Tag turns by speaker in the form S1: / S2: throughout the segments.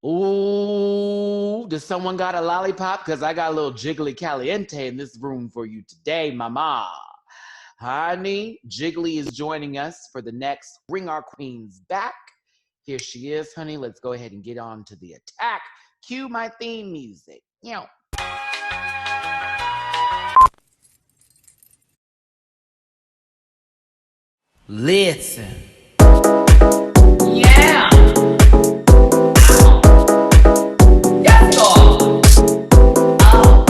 S1: Ooh, does someone got a lollipop? Because I got a little Jiggly Caliente in this room for you today, mama. Honey, Jiggly is joining us for the next Bring Our Queens Back. Here she is, honey. Let's go ahead and get on to the attack. Cue my theme music. Listen. Yeah. Yes, Lord. Oh.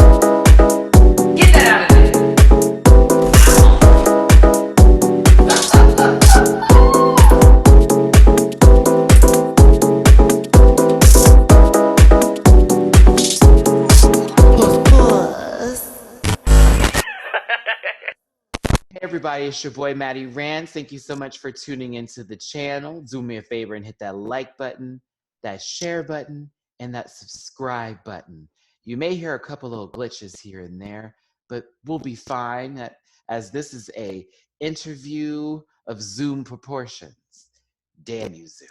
S1: Get that out of there. Hey everybody, it's your boy Maddie Rance. Thank you so much for tuning into the channel. Do me a favor and hit that like button, that share button, and that subscribe button. You may hear a couple little glitches here and there, but we'll be fine as this is a interview of Zoom proportions. Damn you, Zoom.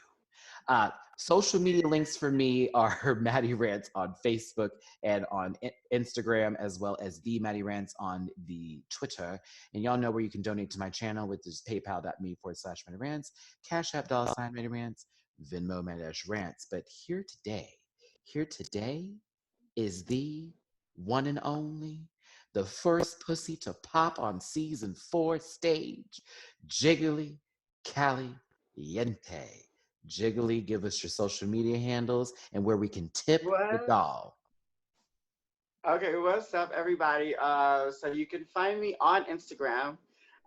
S1: Social media links for me are Maddie Rance on Facebook and on Instagram, as well as the Maddie Rance on the Twitter. And y'all know where you can donate to my channel, which is paypal.me/Maddie Rance, CashApp $ Maddie Rance, Venmo Maddie Rance. But here today is the one and only, the first pussy to pop on season 4 stage, Jiggly Caliente. Jiggly, give us your social media handles and where we can tip the doll.
S2: Okay, what's up, everybody? So you can find me on Instagram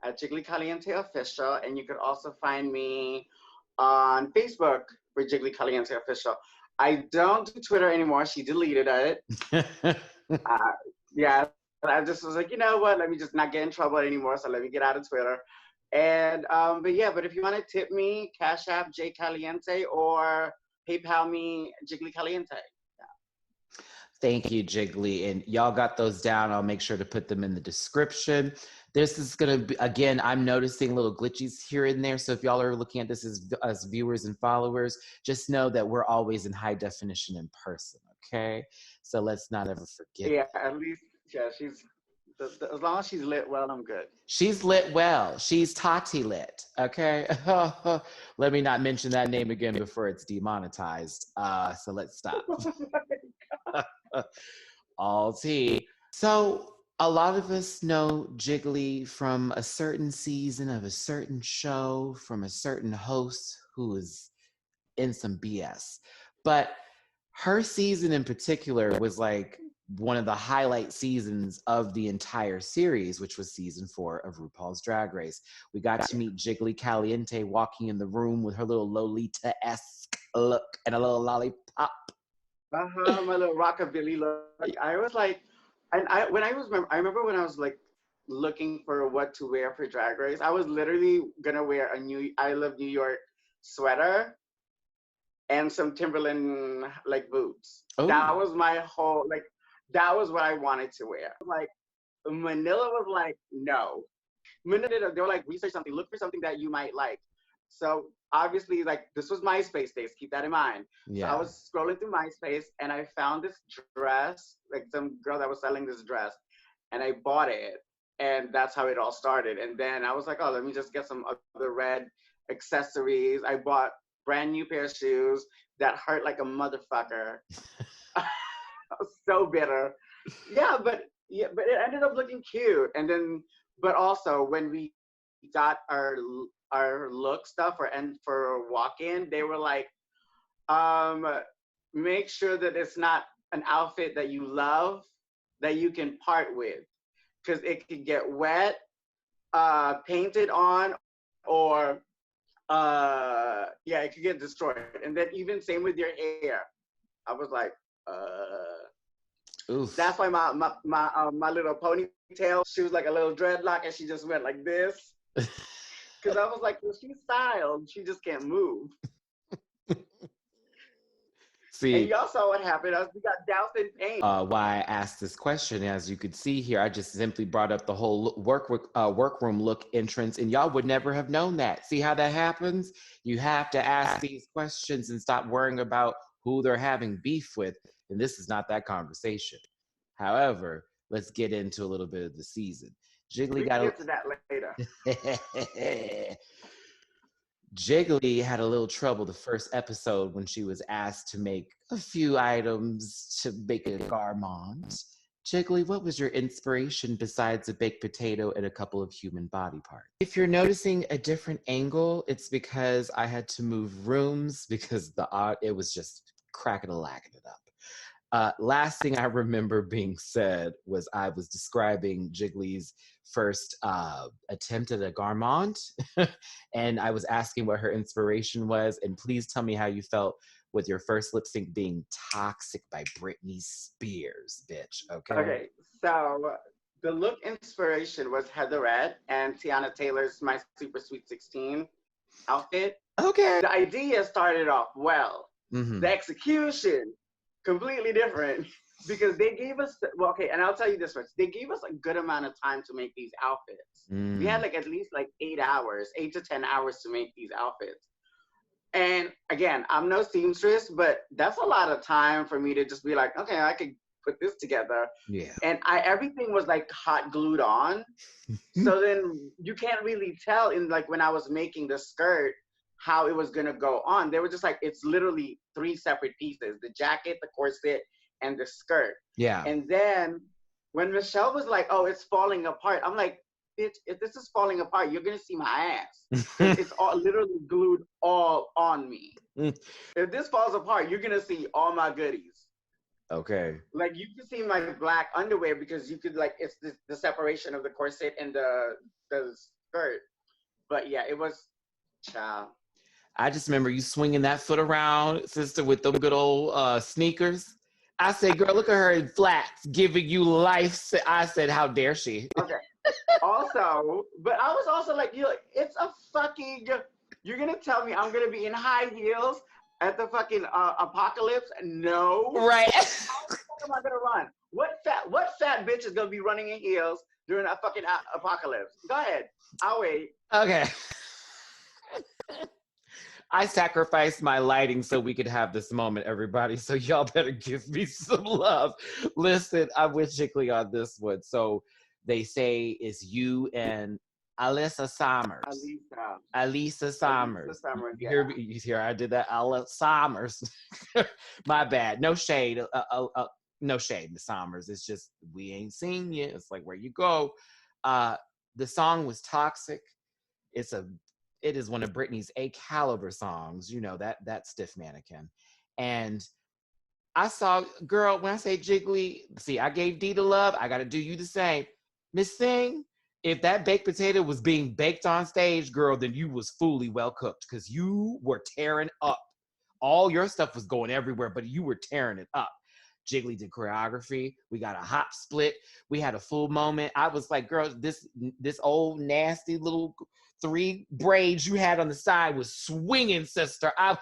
S2: at Jiggly Caliente Official, and you could also find me on Facebook for Jiggly Caliente Official. I don't do Twitter anymore. She deleted it. Yeah, I just was like, you know what? Let me just not get in trouble anymore. So let me get out of Twitter. And but if you want to tip me, Cash App jcaliente or PayPal me Jiggly Caliente. Yeah.
S1: Thank you, Jiggly. And y'all got those down. I'll make sure to put them in the description. This is going to be, again, I'm noticing little glitches here and there. So if y'all are looking at this as viewers and followers, just know that we're always in high definition in person, okay? So let's not ever forget.
S2: Yeah, at least, yeah, as long as she's lit well, I'm good.
S1: She's lit well. She's Tati lit, okay? Let me not mention that name again before it's demonetized. So let's stop. All tea. So a lot of us know Jiggly from a certain season of a certain show, from a certain host who is in some BS. But her season in particular was like one of the highlight seasons of the entire series, which was season 4 of RuPaul's Drag Race. We got to meet Jiggly Caliente walking in the room with her little Lolita-esque look and a little lollipop.
S2: My little rockabilly look. I was like, I remember when I was like looking for what to wear for Drag Race. I was literally gonna wear a I Love New York sweater and some Timberland like boots. Oh. That was my whole that was what I wanted to wear. Like Manila was like, no. Manila, they were like, research something, look for something that you might like. So obviously, like, this was MySpace days, keep that in mind. Yeah. So I was scrolling through MySpace and I found this dress, like some girl that was selling this dress, and I bought it. And that's how it all started. And then I was like, oh, let me just get some other red accessories. I bought brand new pair of shoes that hurt like a motherfucker. I was so bitter. But it ended up looking cute. And then, but also when we got our look stuff for walk-in, they were like, make sure that it's not an outfit that you love that you can part with, because it could get wet, painted on, or it could get destroyed. And then even same with your hair. I was like, Oof. That's why my little ponytail, she was like a little dreadlock, and she just went like this. Because I was like, well, she's styled, she just can't move.
S1: See,
S2: and y'all saw what happened. We got doused in paint.
S1: Why I asked this question, as you could see here, I just simply brought up the whole workroom look entrance, and y'all would never have known that. See how that happens? You have to ask these questions and stop worrying about who they're having beef with, and this is not that conversation. However, let's get into a little bit of the season. Jiggly
S2: We
S1: got
S2: can get to that later.
S1: Jiggly had a little trouble the first episode when she was asked to make a few items to make a garmont. Jiggly, what was your inspiration besides a baked potato and a couple of human body parts? If you're noticing a different angle, it's because I had to move rooms because it was just cracking a lacking it up. Last thing I remember being said was I was describing Jiggly's first attempt at a garment, and I was asking what her inspiration was. And please tell me how you felt with your first lip sync being "Toxic" by Britney Spears, bitch. Okay.
S2: Okay, so the look inspiration was Heatherette and Tiana Taylor's My Super Sweet 16 outfit.
S1: Okay.
S2: The idea started off well.
S1: Mm-hmm.
S2: The execution, completely different. Because they gave us, well, okay, and I'll tell you this much. They gave us a good amount of time to make these outfits. We had like at least like 8 hours, 8 to 10 hours to make these outfits. And again, I'm no seamstress, but that's a lot of time for me to just be like, okay, I could put this together.
S1: Yeah.
S2: And everything was like hot glued on. So then you can't really tell in like when I was making the skirt how it was gonna go on. They were just like, it's literally 3 separate pieces: the jacket, the corset, and the skirt.
S1: Yeah.
S2: And then when Michelle was like, oh, it's falling apart, I'm like, bitch, if this is falling apart, you're gonna see my ass. It's all literally glued all on me. If this falls apart, you're gonna see all my goodies.
S1: Okay.
S2: Like you can see my black underwear because you could like, it's the separation of the corset and the skirt. But yeah, it was, child.
S1: I just remember you swinging that foot around, sister, with them good old sneakers. I said, girl, look at her in flats, giving you life. I said, how dare she?
S2: Okay. Also, but I was also like, it's a fucking, you're going to tell me I'm going to be in high heels at the fucking apocalypse? No.
S1: Right.
S2: How the fuck am I going to run? What fat bitch is going to be running in heels during a fucking apocalypse? Go ahead. I'll wait.
S1: Okay. I sacrificed my lighting so we could have this moment, everybody. So y'all better give me some love. Listen, I'm with Jiggly on this one. So they say it's you and Alyssa Summers. Alyssa Summers.
S2: Yeah.
S1: You hear I did that? Alyssa Summers. My bad. No shade. No shade, Miss Summers. It's just we ain't seen you. It's like where you go. The song was Toxic. It is one of Britney's A caliber songs, you know, that stiff mannequin. And I saw, girl, when I say Jiggly, see, I gave Dida love. I got to do you the same. Miss Singh, if that baked potato was being baked on stage, girl, then you was fully well cooked because you were tearing up. All your stuff was going everywhere, but you were tearing it up. Jiggly did choreography. We got a hop split. We had a full moment. I was like, girl, this old nasty little 3 braids you had on the side was swinging, sister. I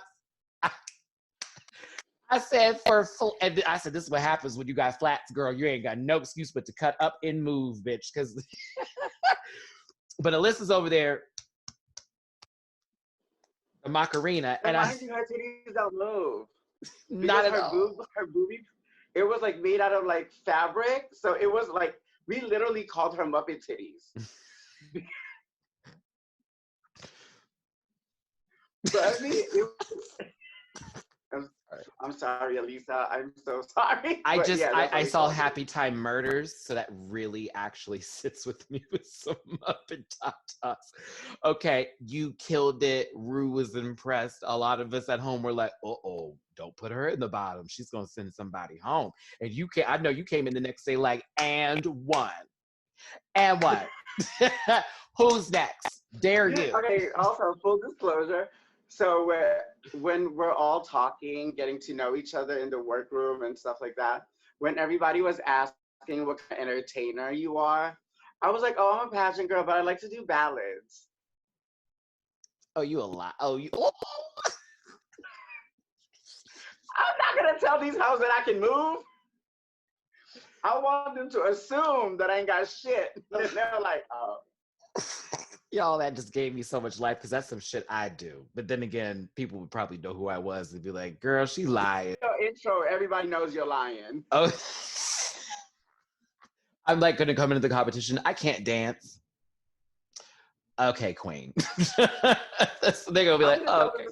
S1: said and I said, this is what happens when you got flats, girl. You ain't got no excuse but to cut up and move, bitch. Because, but Alyssa's over there, the Macarena,
S2: and mind you, her titties don't move.
S1: Not at all.
S2: Her booby, it was like made out of like fabric, so it was like we literally called her Muppet titties. But I mean, I'm sorry, Elisa. I'm so sorry.
S1: I saw Happy Time Murders, so that really actually sits with me with some Muppet top-tops. Okay, you killed it. Rue was impressed. A lot of us at home were like, uh-oh, don't put her in the bottom. She's going to send somebody home. And I know you came in the next day like, and one. And what? Who's next? Dare you?
S2: Okay, also, full disclosure. So when we're all talking, getting to know each other in the workroom and stuff like that, when everybody was asking what kind of entertainer you are, I was like, oh, I'm a pageant girl, but I like to do ballads.
S1: Oh, you a lot. Oh, you. Oh.
S2: I'm not going to tell these hoes that I can move. I want them to assume that I ain't got shit. And they're like, oh.
S1: Y'all, that just gave me so much life because that's some shit I do. But then again, people would probably know who I was and be like, girl, she lied.
S2: Your intro, everybody knows you're lying.
S1: Oh, I'm like going to come into the competition. I can't dance. Okay, queen. So they're going to be like, oh, okay.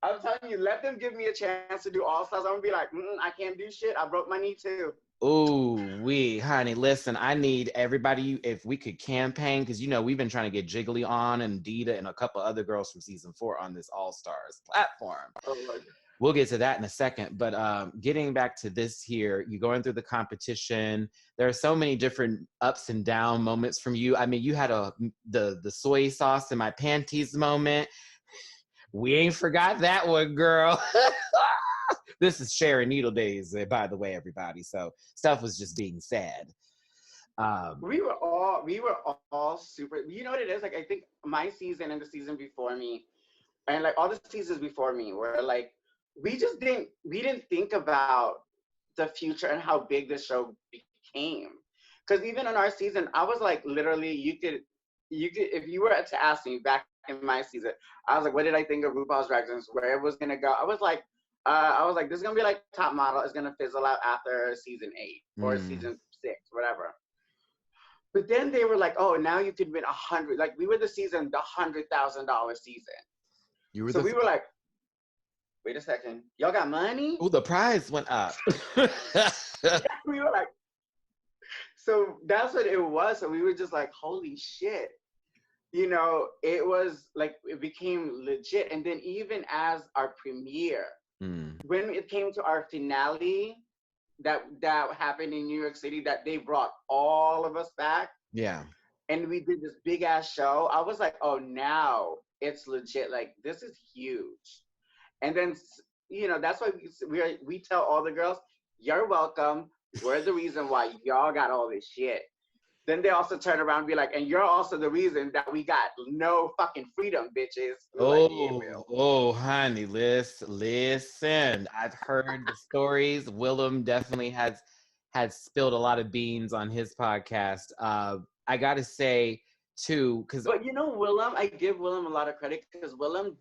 S2: I'm telling you, let them give me a chance to do all stars. I'm going to be like, I can't do shit. I broke my knee too.
S1: Ooh, honey, listen, I need everybody, if we could campaign, because, you know, we've been trying to get Jiggly on and Dida and a couple other girls from season 4 on this All-Stars platform.
S2: Oh, my God.
S1: We'll get to that in a second, but getting back to this here, you're going through the competition. There are so many different ups and down moments from you. I mean, you had the soy sauce in my panties moment. We ain't forgot that one, girl. This is Sharon Needle days, by the way, everybody. So stuff was just being said.
S2: We were all super. You know what it is? Like, I think my season and the season before me, and like all the seasons before me, were like, we didn't think about the future and how big the show became. Because even in our season, I was like, literally, you could, if you were to ask me back in my season, I was like, what did I think of RuPaul's Drag Race, where it was gonna go? I was like, this is gonna be like Top Model. It's gonna fizzle out after season 8 or season 6, whatever. But then they were like, oh, now you could win 100. Like, we were the $100,000 season. So we were like, wait a second, y'all got money?
S1: Oh, the prize went up.
S2: We were like, so that's what it was. So we were just like, holy shit. You know, it was like, it became legit. And then even as our premiere, when it came to our finale, that happened in New York City, that they brought all of us back.
S1: Yeah.
S2: And we did this big ass show. I was like, oh, now it's legit. Like, this is huge. And then, you know, that's why we tell all the girls, you're welcome. We're the reason why y'all got all this shit. Then they also turn around and be like, and you're also the reason that we got no fucking freedom, bitches.
S1: Honey, listen. I've heard the stories. Willem definitely has spilled a lot of beans on his podcast. I got to say, too, because...
S2: But, you know, Willem, I give Willem a lot of credit, because Willem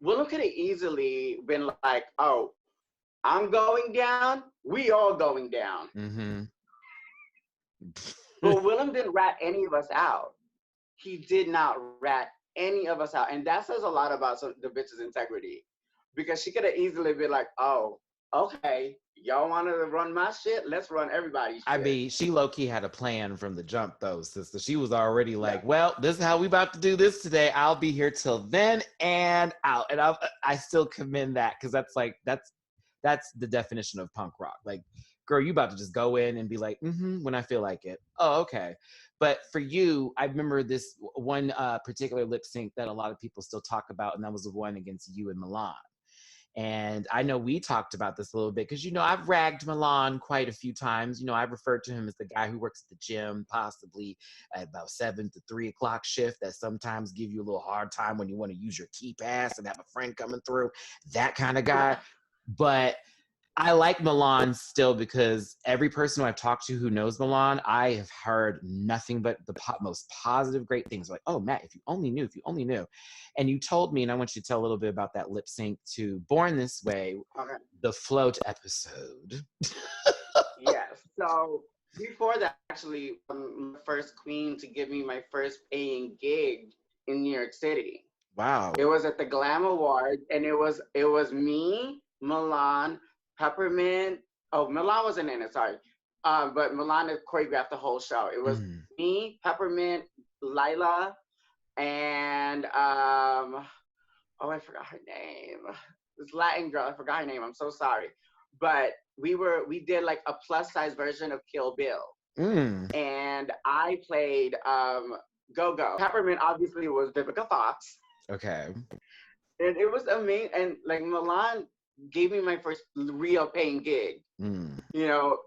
S2: could have easily been like, oh, I'm going down, we all going down. But Willem didn't rat any of us out. He did not rat any of us out. And that says a lot about the bitch's integrity. Because she could have easily been like, oh, okay, y'all want to run my shit? Let's run everybody's shit.
S1: I mean, she low-key had a plan from the jump, though, sister. She was already like, well, this is how we about to do this today. I'll be here till then and out. And I still commend that, because that's the definition of punk rock. Like, girl, you about to just go in and be like, when I feel like it. Oh, okay. But for you, I remember this one particular lip sync that a lot of people still talk about, and that was the one against you and Milan. And I know we talked about this a little bit, because, you know, I've ragged Milan quite a few times. You know, I've referred to him as the guy who works at the gym, possibly at about 7 to 3 o'clock shift, that sometimes give you a little hard time when you want to use your key pass and have a friend coming through, that kind of guy. But I like Milan still, because every person who I've talked to who knows Milan, I have heard nothing but the most positive, great things. Like, oh, Matt, if you only knew. And you told me, and I want you to tell a little bit about that lip sync to Born This Way, the float episode.
S2: Yes. So before that, actually, the first queen to give me my first paying gig in New York City.
S1: Wow.
S2: It was at the Glam Awards, and it was me, Milan, Peppermint. Oh, Milan wasn't in it, sorry. But Milan had choreographed the whole show. It was me, Peppermint, Lila, and I forgot her name. This Latin girl, I forgot her name. I'm so sorry. But we did like a plus size version of Kill Bill. And I played Go-Go. Peppermint obviously was Vivica Fox.
S1: Okay.
S2: And it was amazing. And like Milan gave me my first real paying gig. You know,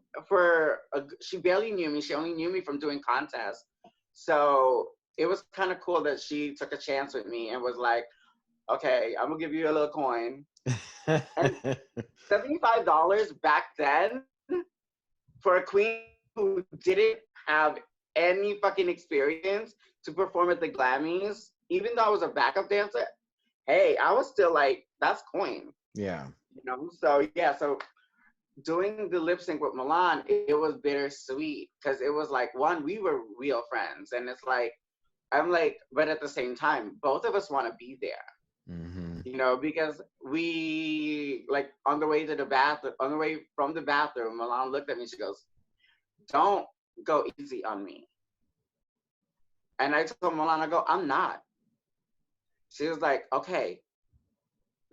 S2: she barely knew me. She only knew me from doing contests. So it was kind of cool that she took a chance with me and was like, okay, I'm gonna give you a little coin. And $75 back then for a queen who didn't have any fucking experience to perform at the Grammys, even though I was a backup dancer, hey, I was still like, that's coin.
S1: Yeah.
S2: You know? So yeah, so doing the lip sync with Milan, it was bittersweet because it was like, one, we were real friends, and it's like, I'm like, but at the same time, both of us want to be there.
S1: Mm-hmm.
S2: You know, because we like on the way to the bathroom, on the way from the bathroom, Milan looked at me. She goes, "Don't go easy on me." And I told Milan, I go, "I'm not." She was like, "Okay."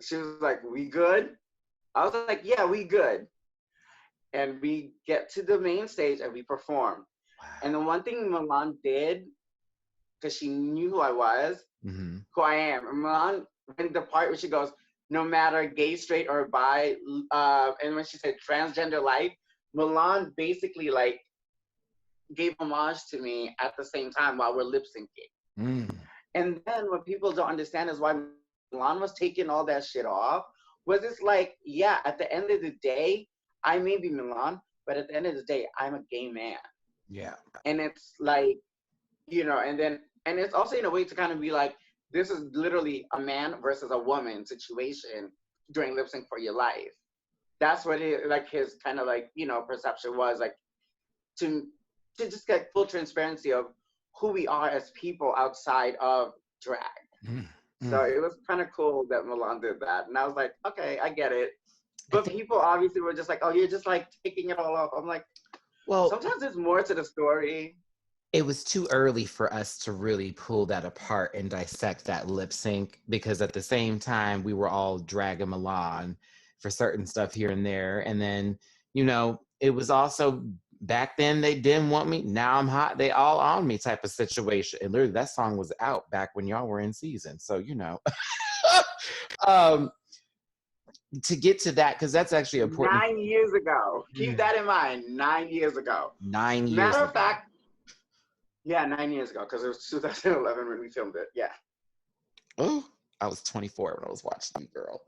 S2: She was like, "We good?" I was like, "Yeah, we good." And we get to the main stage and we perform.
S1: Wow.
S2: And the one thing Milan did, because she knew who I was,
S1: Mm-hmm.
S2: who I am. And Milan, when the part where she goes, no matter gay, straight, or bi, and when she said transgender life, Milan basically like gave homage to me at the same time while we're lip syncing.
S1: Mm.
S2: And then what people don't understand is why Milan was taking all that shit off. Was it's like, yeah, at the end of the day, I may be Milan, but at the end of the day, I'm a gay man.
S1: Yeah.
S2: And it's like, you know, and it's also in a way to kind of be like, this is literally a man versus a woman situation during lip sync for your life. That's what his kind of like, you know, perception was like to just get full transparency of who we are as people outside of drag.
S1: Mm.
S2: So it was kind of cool that Milan did that. And I was like, okay, I get it. But people obviously were just like, oh, you're just like taking it all off. I'm like, well, sometimes there's more to the story.
S1: It was too early for us to really pull that apart and dissect that lip sync, because at the same time we were all dragging Milan for certain stuff here and there. And then, you know, it was also back then they didn't want me. Now I'm hot. They all on me type of situation. And literally that song was out back when y'all were in season. So, you know, to get to that, because that's actually important.
S2: 9 years ago. Keep that in mind. 9 years ago.
S1: 9 years
S2: Matter
S1: ago.
S2: of fact, yeah, 9 years ago, because it was 2011 when we filmed it. Yeah.
S1: Oh, I was 24 when I was watching you, girl.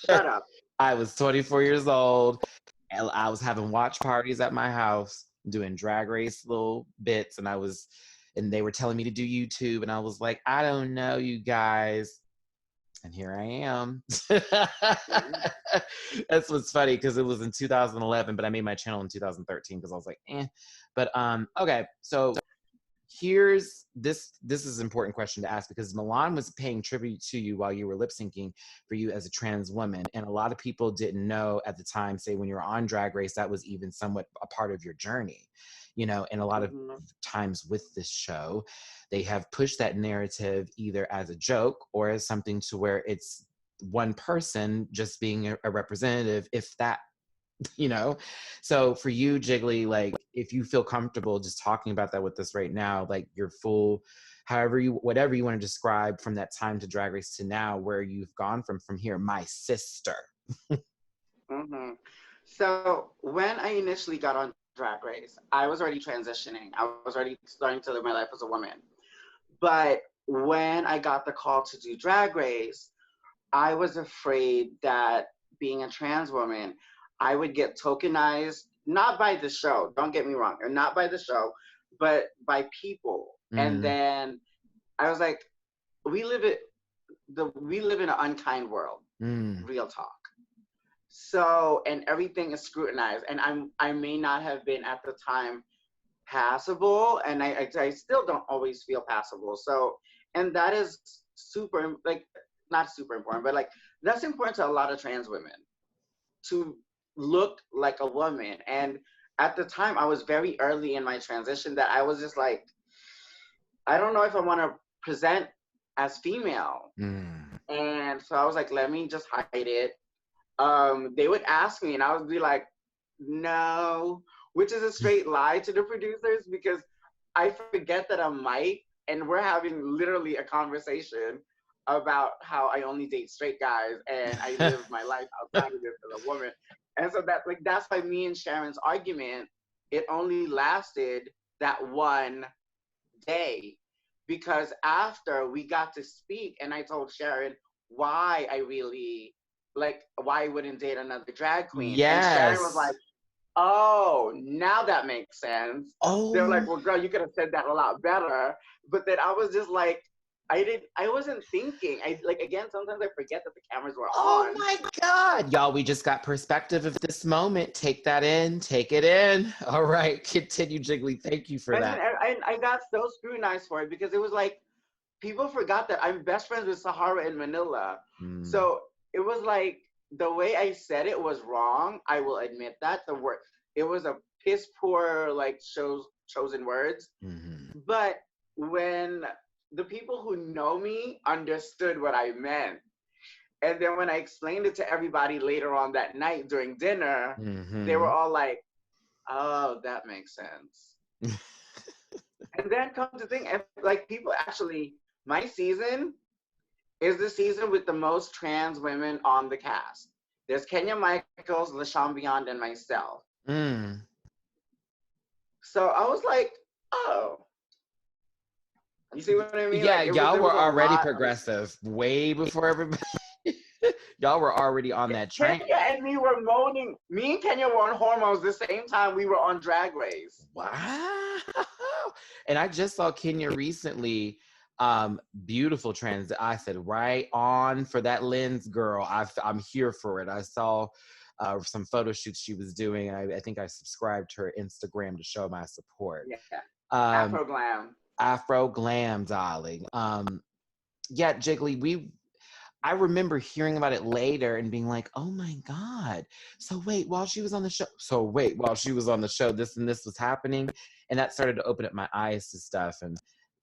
S2: Shut up.
S1: I was 24 years old. And I was having watch parties at my house, doing drag race little bits, and they were telling me to do YouTube, and I was like, I don't know, you guys. And here I am. That's what's funny, because it was in 2011, but I made my channel in 2013 because I was like, eh. But okay, so here's this is an important question to ask, because Milan was paying tribute to you while you were lip syncing for you as a trans woman, and a lot of people didn't know at the time, say when you were on Drag Race, that was even somewhat a part of your journey, you know. And a lot of times with this show, they have pushed that narrative either as a joke or as something to where it's one person just being a representative, if that, you know. So for you, Jiggly, like, if you feel comfortable just talking about that with us right now, like your full, whatever you want to describe from that time to Drag Race to now, where you've gone from here, my sister.
S2: So when I initially got on Drag Race, I was already transitioning. I was already starting to live my life as a woman. But when I got the call to do Drag Race, I was afraid that being a trans woman, I would get tokenized, not by the show, don't get me wrong, or not by the show, but by people. And then I was like, we live in an unkind world, real talk. So, and everything is scrutinized, and I may not have been at the time passable, and I still don't always feel passable. So, and that is super, like, not super important, but like, that's important to a lot of trans women, to look like a woman. And at the time, I was very early in my transition that I was just like, I don't know if I want to present as female. And so I was like, let me just hide it. They would ask me and I would be like, no, which is a straight lie to the producers, because I forget that I'm Mike and we're having literally a conversation about how I only date straight guys and I live my life outside of this as a woman. And so that's why me and Sharon's argument, it only lasted that one day, because after we got to speak and I told Sharon why I really, like, why I wouldn't date another drag queen.
S1: Yes.
S2: And Sharon was like, oh, now that makes sense. They're
S1: Oh,
S2: like, well, girl, you could have said that a lot better. But then I was just like, I wasn't thinking. I like, again, sometimes I forget that the cameras were
S1: oh
S2: on.
S1: my God. Y'all, we just got perspective of this moment. Take that in. Take it in. All right. Continue, Jiggly. Thank you for
S2: And then
S1: that.
S2: I got so scrutinized for it because it was like, people forgot that I'm best friends with Sahara in Manila.
S1: Mm,
S2: So it was like, the way I said it was wrong. I will admit that. It was a piss poor, like, chosen words.
S1: mhm.
S2: But when the people who know me understood what I meant, and then when I explained it to everybody later on that night during dinner, they were
S1: Mhm.
S2: all like, "Oh, that makes sense." And then come to think, like, people actually, my season is the season with the most trans women on the cast. There's Kenya Michaels, LaShawn Beyond, and myself.
S1: Mm.
S2: So I was like, oh, you see what I mean?
S1: Yeah,
S2: Like,
S1: y'all
S2: there
S1: were
S2: was a
S1: already
S2: lot of
S1: progressive way before everybody. Y'all were already on that train.
S2: Kenya and me were moaning. Me and Kenya were on hormones the same time we were on Drag Race.
S1: Wow. And I just saw Kenya recently. Beautiful trans. I said, right on for that lens, girl. I'm here for it. I saw some photo shoots she was doing. I think I subscribed to her Instagram to show my support.
S2: Yeah,
S1: Um,
S2: Afro glam.
S1: Afro glam, darling. Yeah, Jiggly, I remember hearing about it later and being like, oh my God. So wait, while she was on the show, this and this was happening. And that started to open up my eyes to stuff. And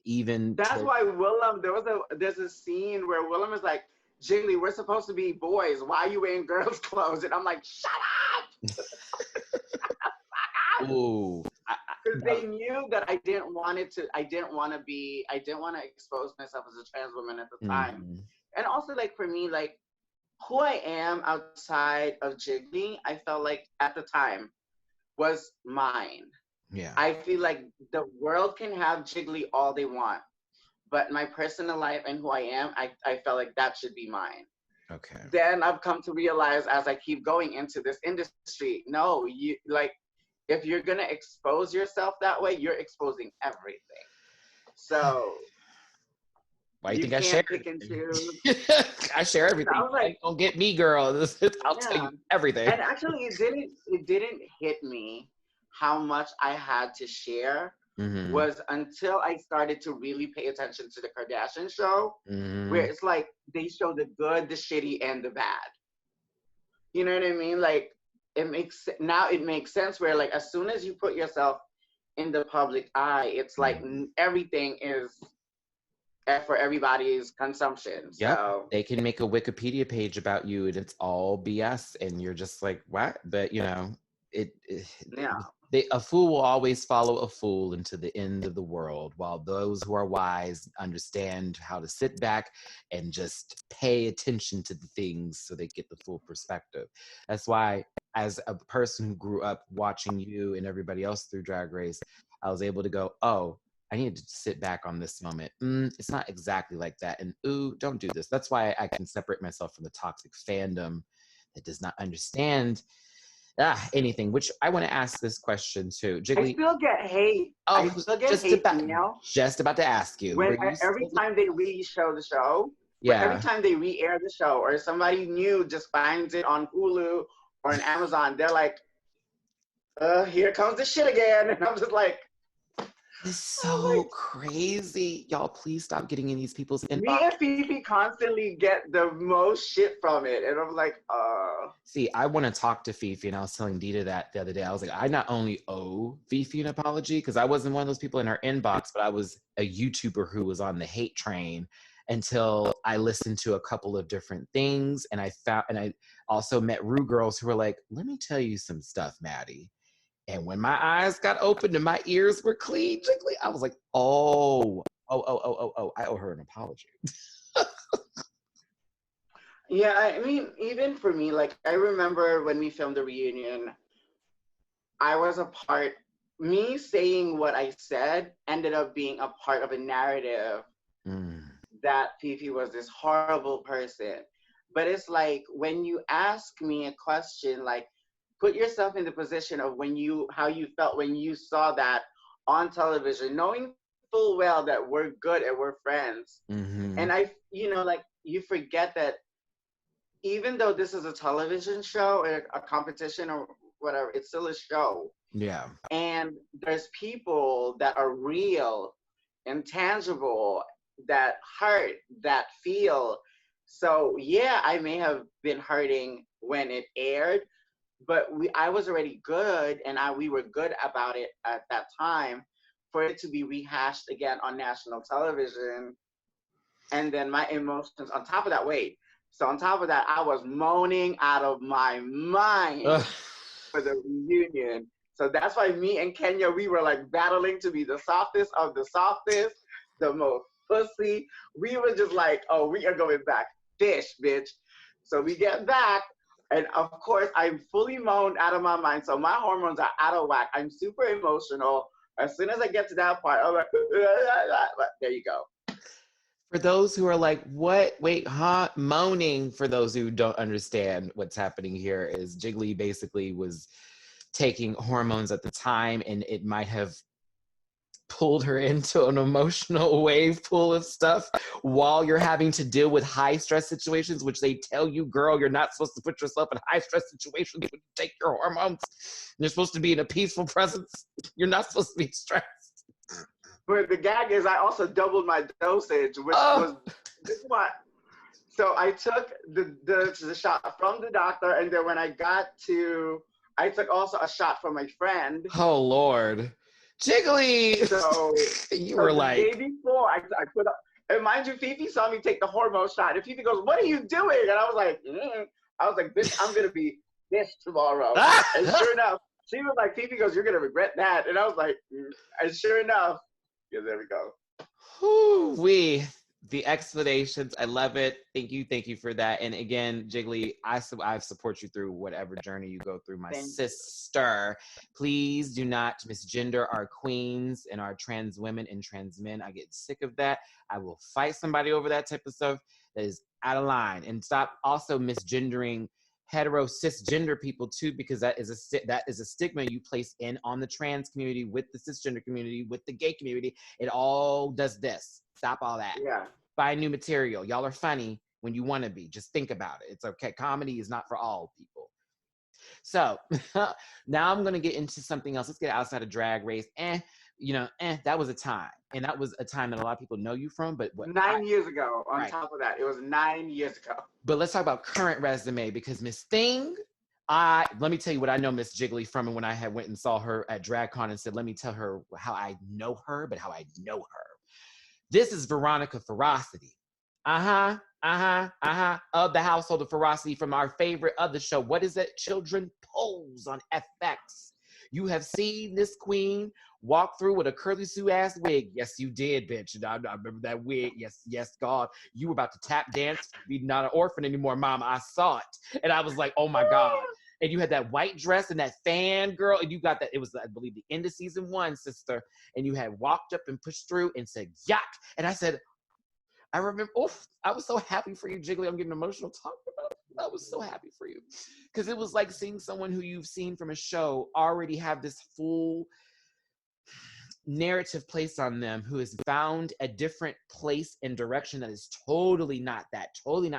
S1: even
S2: That's
S1: toward
S2: why Willem. There's a scene where Willem is like, Jiggly, we're supposed to be boys. Why are you wearing girls' clothes? And I'm like, shut up.
S1: ooh.
S2: Because they knew that I didn't want it to. I didn't want to expose myself as a trans woman at the time.
S1: Mhm.
S2: And also, like, for me, like, who I am outside of Jiggly, I felt like at the time was mine.
S1: Yeah.
S2: I feel like the world can have Jiggly all they want, but my personal life and who I am, I felt like that should be mine.
S1: Okay.
S2: Then I've come to realize as I keep going into this industry, no, you like, if you're gonna expose yourself that way, you're exposing everything. So
S1: Why do you
S2: you
S1: think I share
S2: can't pick and choose.
S1: everything? I share
S2: So I
S1: everything.
S2: was
S1: You
S2: like,
S1: ain't gonna get me, girl. I'll tell
S2: yeah.
S1: you everything.
S2: And actually, it didn't hit me how much I had to share
S1: Hmm.
S2: was until I started to really pay attention to the Kardashian show, where
S1: Hmm.
S2: it's like they show the good, the shitty, and the bad. You know what I mean? Like, it makes sense where, like, as soon as you put yourself in the public eye, it's like everything is for everybody's consumption.
S1: Yep.
S2: So
S1: They can make a Wikipedia page about you and it's all BS. And you're just like, what? But, it
S2: yeah,
S1: a fool will always follow a fool into the end of the world, while those who are wise understand how to sit back and just pay attention to the things so they get the full perspective. That's why, as a person who grew up watching you and everybody else through Drag Race, I was able to go, oh, I need to sit back on this moment. It's not exactly like that. And ooh, don't do this. That's why I can separate myself from the toxic fandom that does not understand anything. Which I want to ask this question too,
S2: I
S1: Jiggly.
S2: still get hate. I
S1: Oh,
S2: still get hate email
S1: just about to ask you. Were you
S2: every
S1: still?
S2: time they re-show the show, where every
S1: Yeah.
S2: time they re-air the show, or somebody new just finds it on Hulu or on Amazon, they're like, here comes the shit again. And I'm just like,
S1: It's
S2: oh my.
S1: so crazy. Y'all, please stop getting in these people's
S2: Me
S1: inbox.
S2: and Fifi constantly get the most shit from it. And I'm like,
S1: See, I want to talk to Fifi, and I was telling Dida that the other day. I was like, I not only owe Fifi an apology, because I wasn't one of those people in her inbox, but I was a YouTuber who was on the hate train until I listened to a couple of different things. And I also met Rue girls who were like, let me tell you some stuff, Maddie. And when my eyes got opened and my ears were clean, Jiggly, I was like, oh, I owe her an apology.
S2: yeah, I mean, even for me, like, I remember when we filmed the reunion, I was a part, me saying what I said ended up being a part of a narrative
S1: Mm.
S2: that Fifi was this horrible person. But it's like, when you ask me a question, like, put yourself in the position of how you felt when you saw that on television, knowing full well that we're good and we're friends.
S1: Mm-hmm.
S2: And like you forget that even though this is a television show or a competition or whatever, it's still a show.
S1: Yeah.
S2: And there's people that are real, intangible, that hurt, that feel. So yeah, I may have been hurting when it aired, but I was already good, and we were good about it at that time. For it to be rehashed again on national television, and then my emotions on top of that. So on top of that, I was moaning out of my mind
S1: Ugh.
S2: for the reunion. So that's why me and Kenya, we were like battling to be the softest of the softest, the most pussy. We were just like, oh, we are going back. Fish, bitch. So we get back. And of course, I'm fully moaned out of my mind. So my hormones are out of whack. I'm super emotional. As soon as I get to that part, I'm like, there you go.
S1: For those who are like, what? Wait, huh? Moaning, for those who don't understand what's happening here, is Jiggly basically was taking hormones at the time, and it might have pulled her into an emotional wave pool of stuff while you're having to deal with high stress situations, which they tell you, girl, you're not supposed to put yourself in high stress situations when you take your hormones. You're supposed to be in a peaceful presence. You're not supposed to be stressed.
S2: But the gag is I also doubled my dosage, which was this what. So I took the shot from the doctor, and then when I took also a shot from my friend.
S1: Oh Lord, Jiggly!
S2: So
S1: you were like,
S2: the day before I put up, and mind you, Fifi saw me take the hormone shot, and Fifi goes, "What are you doing?" And I was like, "Bitch, I'm gonna be this tomorrow." And sure enough, she was like, Fifi goes, "You're gonna regret that." And I was like, and sure enough. Yeah, there we go.
S1: The explanations, I love it. Thank you for that. And again, Jiggly, I support you through whatever journey you go through, my sister. Please do not misgender our queens and our trans women and trans men. I get sick of that. I will fight somebody over that type of stuff. That is out of line. And stop also misgendering hetero cisgender people too, because that is a stigma you place in on the trans community, with the cisgender community, with the gay community. It all does this. Stop all that.
S2: Yeah.
S1: Buy new material. Y'all are funny when you want to be. Just think about it. It's okay. Comedy is not for all people. So now I'm going to get into something else. Let's get outside of Drag Race. That was a time. And that was a time that a lot of people know you from. But
S2: 9 years ago, on top of that, it was 9 years ago.
S1: But let's talk about current resume, because Miss Thing, let me tell you what I know Miss Jiggly from, and when I went and saw her at DragCon and said, let me tell her how I know her, but how I know her. This is Veronica Ferocity. Of the household of Ferocity, from our favorite other show. What is it? Children Pose on FX. You have seen this queen walk through with a curly Sue ass wig. Yes, you did, bitch. And I remember that wig. Yes, God. You were about to tap dance, be not an orphan anymore, Mama. I saw it. And I was like, oh my God. And you had that white dress and that fan, girl. And you got that. It was, I believe, the end of season 1, sister. And you had walked up and pushed through and said, yuck. And I said, I remember, I was so happy for you, Jiggly. I'm getting emotional talking about it. I was so happy for you. Because it was like seeing someone who you've seen from a show already have this full narrative placed on them, who has found a different place and direction that is totally not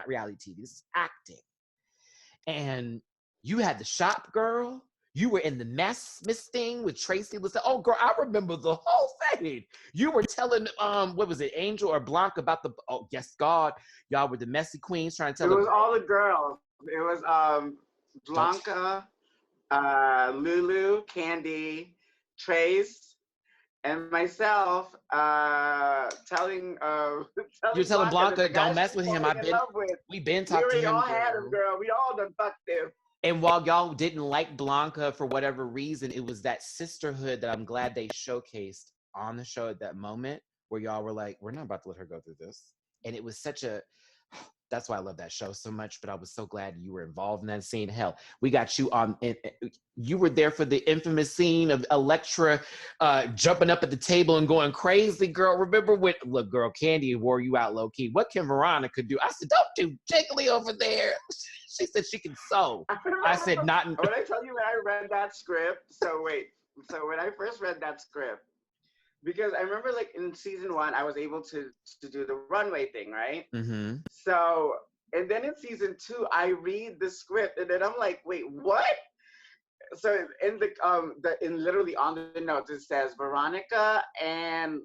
S1: reality TV. This is acting. And you had the shop, girl. You were in the mess, Miss Thing, with Tracy. Oh, girl, I remember the whole thing. You were telling, what was it, Angel or Blanca about the, oh, yes, God. Y'all were the messy queens trying to tell
S2: It was all the girls. It was Blanca, Lulu, Candy, Trace, and myself telling
S1: you're telling Blanca, don't mess with him. We've been talking to him.
S2: We all had him, girl. We all done fucked him.
S1: And while y'all didn't like Blanca for whatever reason, it was that sisterhood that I'm glad they showcased on the show at that moment, where y'all were like, we're not about to let her go through this. And it was that's why I love that show so much. But I was so glad you were involved in that scene. Hell, we got you on. You were there for the infamous scene of Elektra jumping up at the table and going crazy, girl. Remember when, look, girl, Candy wore you out low key. What can Veronica do? I said, don't do Jiggly over there. She said she can sew.
S2: I
S1: I said,
S2: remember,
S1: not in.
S2: when I tell you when I read that script, so wait, so when I first read that script, because I remember like in season 1, I was able to do the runway thing, right?
S1: Mm-hmm.
S2: So, and then in season 2, I read the script, and then I'm like, wait, what? So in in literally on the notes it says Veronica and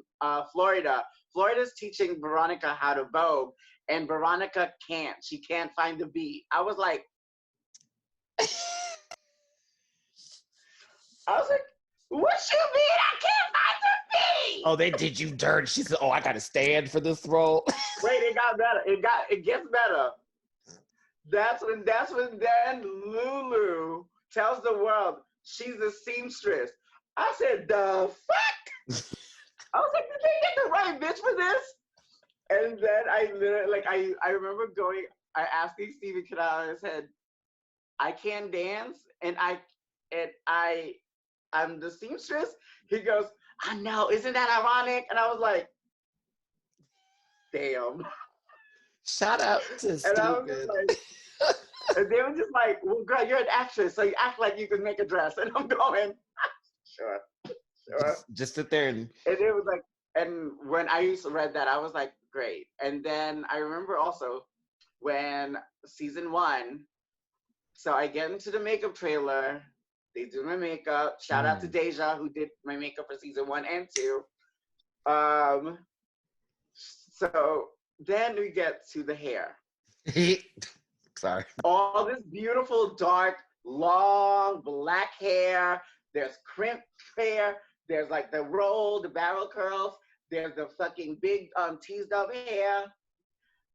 S2: Florida. Florida's teaching Veronica how to vogue, and Veronica can't. She can't find the beat. I was like, what you mean? I can't find the beat.
S1: Oh, they did you dirt. She said, oh, I got to stand for this role.
S2: Wait, it got better. It gets better. That's when then Lulu tells the world she's a seamstress. I said, the fuck? I was like, did they get the right bitch for this? And then I literally, like, I remember asking Steven Canal, I said, I can dance, and I'm the seamstress. He goes, I know, isn't that ironic? And I was like, damn.
S1: Shout out to
S2: And I was just
S1: Steven.
S2: like, and they were just like, well, girl, you're an actress, so you act like you can make a dress. And I'm going, sure.
S1: Just sit there and.
S2: And it was like, and when I used to read that, I was like, great. And then I remember also when season 1, so I get into the makeup trailer, they do my makeup. Shout out to Deja, who did my makeup for season 1 and 2. So then we get to the hair.
S1: Sorry.
S2: All this beautiful, dark, long, black hair. There's crimped hair. There's like the roll, the barrel curls. There's the fucking big teased up hair.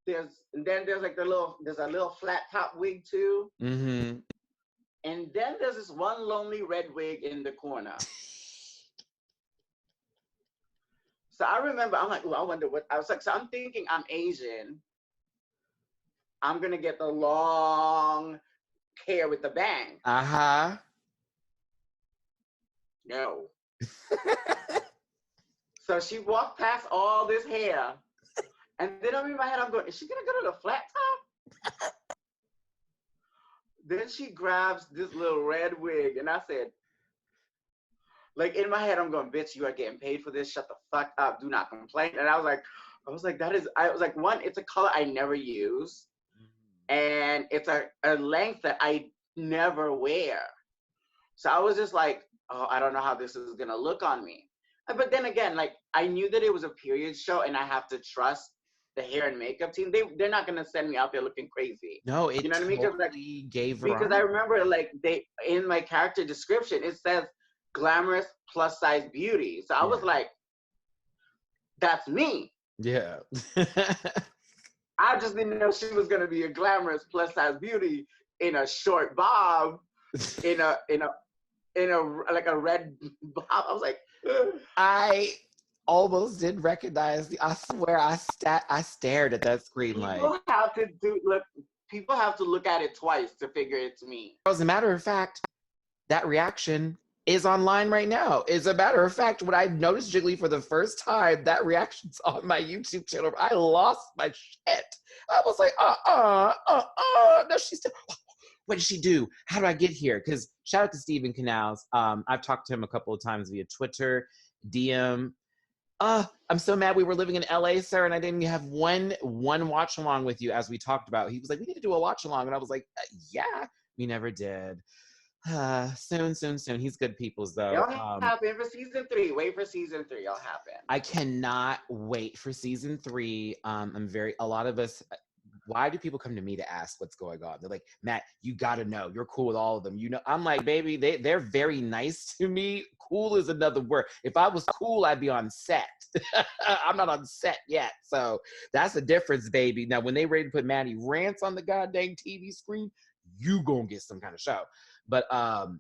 S2: And then there's like there's a little flat top wig too.
S1: Mm-hmm.
S2: And then there's this one lonely red wig in the corner. So I remember, I'm like, oh, I wonder what, I was like, so I'm thinking I'm Asian. I'm gonna get the long hair with the bang.
S1: Uh-huh.
S2: No. So she walked past all this hair, and then in my head, I'm going, is she gonna go to the flat top? Then she grabs this little red wig, and I said, like in my head, I'm going, bitch, you are getting paid for this. Shut the fuck up. Do not complain. And I was like, one, it's a color I never use, and it's a length that I never wear. So I was just like, oh, I don't know how this is gonna look on me. But then again, like I knew that it was a period show, and I have to trust the hair and makeup team. They're not gonna send me out there looking crazy.
S1: No, it
S2: you know what I mean?
S1: totally gave her.
S2: Because I remember, like in my character description, it says glamorous plus size beauty. So I was like, that's me.
S1: Yeah.
S2: I just didn't know she was gonna be a glamorous plus size beauty in a short bob, in a like a red bob. I was like, ugh.
S1: I almost didn't recognize I swear I stared at that screen
S2: People have to look at it twice to figure it's me.
S1: As a matter of fact, that reaction is online right now. As a matter of fact, when I noticed Jiggly for the first time, that reaction's on my YouTube channel. I lost my shit. I was like, no, she's still. What did she do? How do I get here? Because shout out to Steven Canals. I've talked to him a couple of times via Twitter, DM. I'm so mad we were living in LA, sir, and I didn't have one watch along with you as we talked about. He was like, we need to do a watch along. And I was like, yeah, we never did. Soon. He's good people's though.
S2: It'll happen for season 3. Wait for season 3. It'll happen.
S1: I cannot wait for season 3. A lot of us, why do people come to me to ask what's going on? They're like, Matt, you gotta know. You're cool with all of them. You know, I'm like, baby, they're very nice to me. Cool is another word. If I was cool, I'd be on set. I'm not on set yet. So that's the difference, baby. Now, when they ready to put Maddie Rance on the goddamn TV screen, you gonna get some kind of show. But God,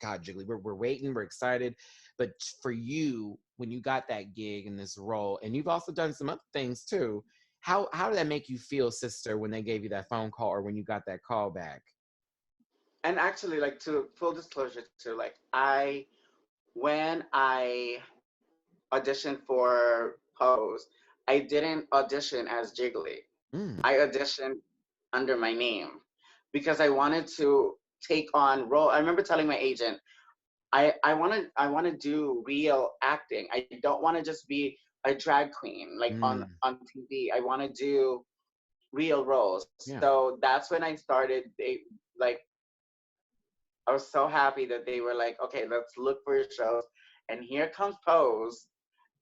S1: Jiggly, we're waiting, we're excited. But for you, when you got that gig in this role, and you've also done some other things too, how did that make you feel, sister, when they gave you that phone call or when you got that call back?
S2: And actually, like, to full disclosure, to like, when I auditioned for Pose, I didn't audition as Jiggly. I auditioned under my name because I wanted to take on role. I remember telling my agent, I want to do real acting. I don't want to just be a drag queen like on TV. I want to do real roles.
S1: Yeah.
S2: So that's when I started. They like I was so happy that they were like, okay, let's look for your shows. And here comes Pose,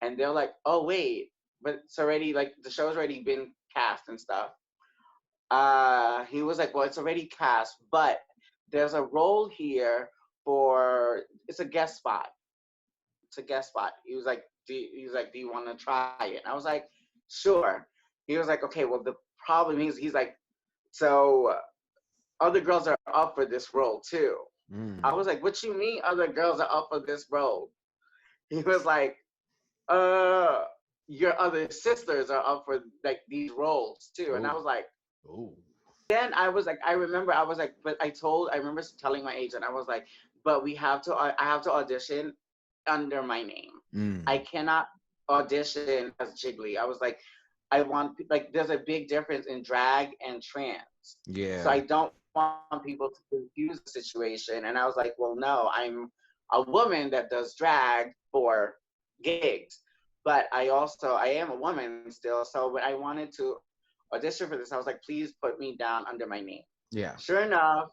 S2: and they're like, oh wait, but it's already like the show's already been cast and stuff. He was like, well, it's already cast, but there's a role here for it's a guest spot. It's a guest spot. Do you want to try it? And I was like, sure. He was like, okay, well, the problem is, he's like, so other girls are up for this role too. I was like, what you mean other girls are up for this role? He was like, your other sisters are up for like these roles too. And I was like,
S1: oh.
S2: Then I was like, I remember I was like, but I remember telling my agent, I was like, but I have to audition under my name. I cannot audition as Jiggly. I was like, I want, like, there's a big difference in drag and trans.
S1: Yeah.
S2: So I don't want people to confuse the situation. And I was like, well, no, I'm a woman that does drag for gigs, but I am a woman still. So when I wanted to audition for this, I was like, please put me down under my name.
S1: Yeah.
S2: Sure enough,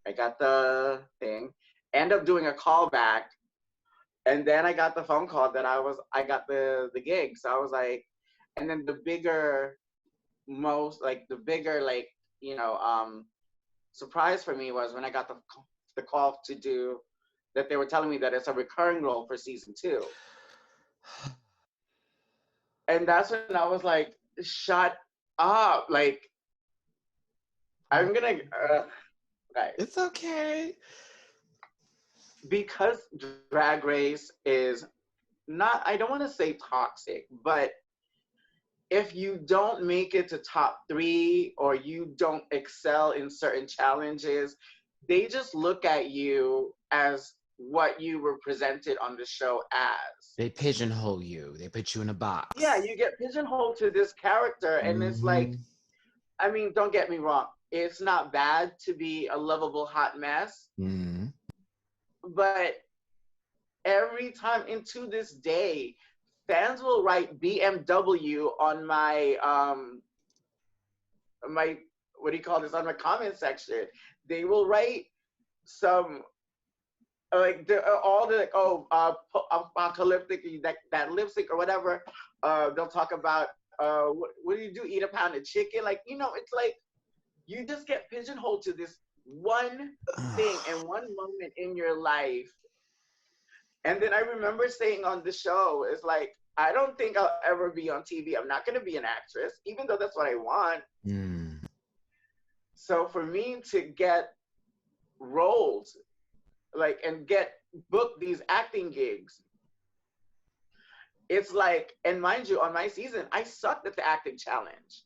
S2: I got the thing, end up doing a callback, and then I got the phone call that I got the gig. So I was like, and then the bigger surprise for me was when I got the call to do that. They were telling me that it's a recurring role for season 2. And that's when I was like, shut up. Like, I'm gonna right.
S1: It's okay.
S2: Because Drag Race is not, I don't want to say toxic, but if you don't make it to top 3 or you don't excel in certain challenges, they just look at you as what you were presented on the show as.
S1: They pigeonhole you. They put you in a box.
S2: Yeah, you get pigeonholed to this character, and it's like, I mean, don't get me wrong. It's not bad to be a lovable hot mess. But every time, and to this day, fans will write BMW on my what do you call this, on my comment section. They will write some like all the apocalyptic, that lip sync or whatever. They'll talk about what do you do? Eat a pound of chicken? Like, it's like you just get pigeonholed to this one thing and one moment in your life. And then I remember saying on the show, it's like, I don't think I'll ever be on TV. I'm not going to be an actress, even though that's what I want. So for me to get roles, like, and get booked these acting gigs, it's like, and mind you, on my season, I sucked at the acting challenge.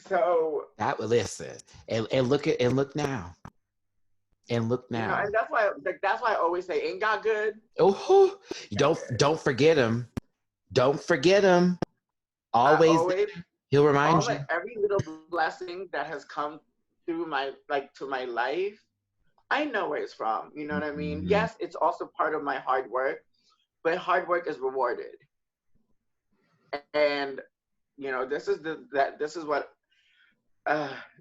S2: So
S1: that listen, and look now. And look now.
S2: And that's why I always say, ain't God good?
S1: Oh, don't forget him. Don't forget him. Always he'll remind you.
S2: Every little blessing that has come through to my life, I know where it's from. You know what I mean? Yes, it's also part of my hard work, but hard work is rewarded. And this is what.